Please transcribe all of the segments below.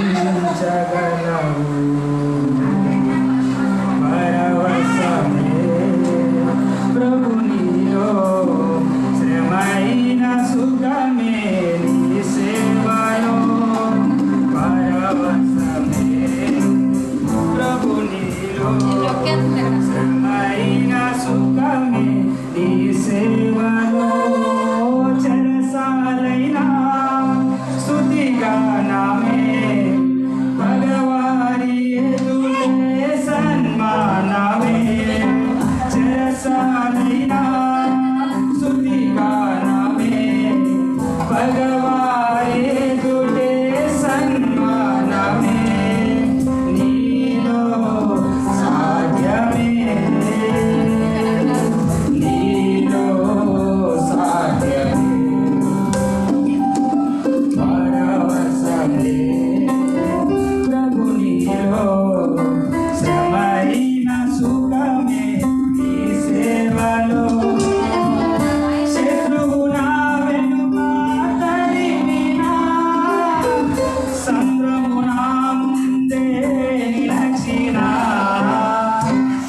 రక్షించగలవు పరవశమే ప్రభు నీలో శ్రమైన సుఖమే నీ సేవలో పరవశమే ప్రభు నీలో శ్రమైన సుఖమే నీ సేవలో చెరసాలైనా స్తుతిగానమే భగవాని ఎదుటే సన్మానమే చెరసాలైనా స్తుతిగానమే భగవాని ఎదుటే సన్మానమే నీలో సాధ్యమే నీలో సాధ్యమే పరవశమే ప్రభు నీలో శ్రమైన సుఖమే నీ సేవలో శత్రువు నా వెనుక తరిమినా సంద్రము నా ముందే నిలచినా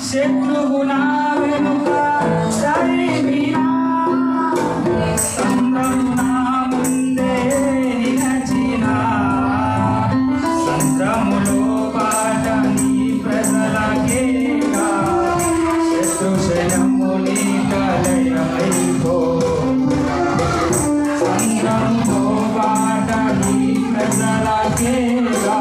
శత్రువు నా వెనుక తరిమినా సంద్రము నా ముందే నిలచినా సంద్రములో బాట నీ ప్రజలకేగా శత్రుశయము నీ కలయమైపో సంద్రములో బాట నీ ప్రజలకేగా